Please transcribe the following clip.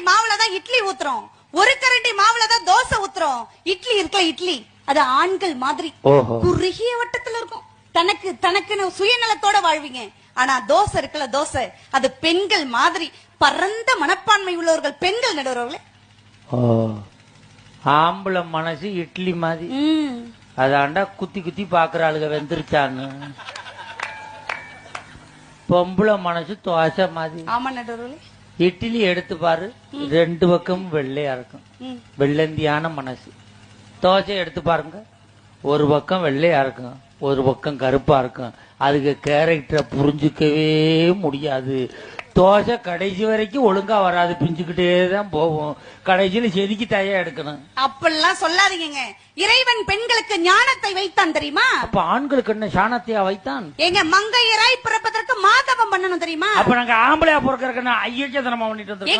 மாவுலதான் இட்லி ஊத்துறோம், ஒரு கரண்டி மாவுலதான் தோசை ஊத்துறோம். இட்லி இருக்கல, இட்லி அது ஆண்கள் மாதிரி குறுகிய வட்டத்துல இருக்கும். தனக்குன்னு சுயநலத்தோட வாழ்வீங்க. ஆனா தோசை இருக்குல்ல, தோசை அது பெண்கள் மாதிரி பரந்த மனப்பான்மை உள்ளவர்கள் பெண்கள். நடுவர்களே, ஆம்பளை மனசு இட்லி மாதிரி. அதாண்டா குத்தி குத்தி பாக்குற ஆளுக வெந்துருச்சான்னு. பொம்பளை மனசு தோசை மாதிரி. ஆமா நடுவர்களே, இட்லி எடுத்து பாரு, ரெண்டு பக்கமும் வெள்ளையா இருக்கும், வெள்ளந்தியான மனசு. தோசை எடுத்து பாருங்க, ஒரு பக்கம் வெள்ளையா இருக்கும், ஒரு பக்கம் கருப்பா இருக்கும். அதுக்கு கேரக்டரை புரிஞ்சுக்கவே முடியாது. தோசை கடைசி வரைக்கும் ஒழுங்கா வராது, பிஞ்சுக்கிட்டே தான் போகும். கடைசியில செதுக்கி தயா எடுக்கணும். அப்படிலாம் சொல்லாதீங்க. இறைவன் பெண்களுக்கு ஞானத்தை வைத்தான் தெரியுமா? அப்ப ஆண்களுக்கு என்ன சாணத்தையா வைத்தான்? எங்க மங்கையராய் பிறப்பதற்கு மாதவம் பண்ணணும் தெரியுமா? அப்ப நாங்க ஆம்பளையா பிறக்கிறதுக்கு ஐயச்சதனமா பண்ணிட்டு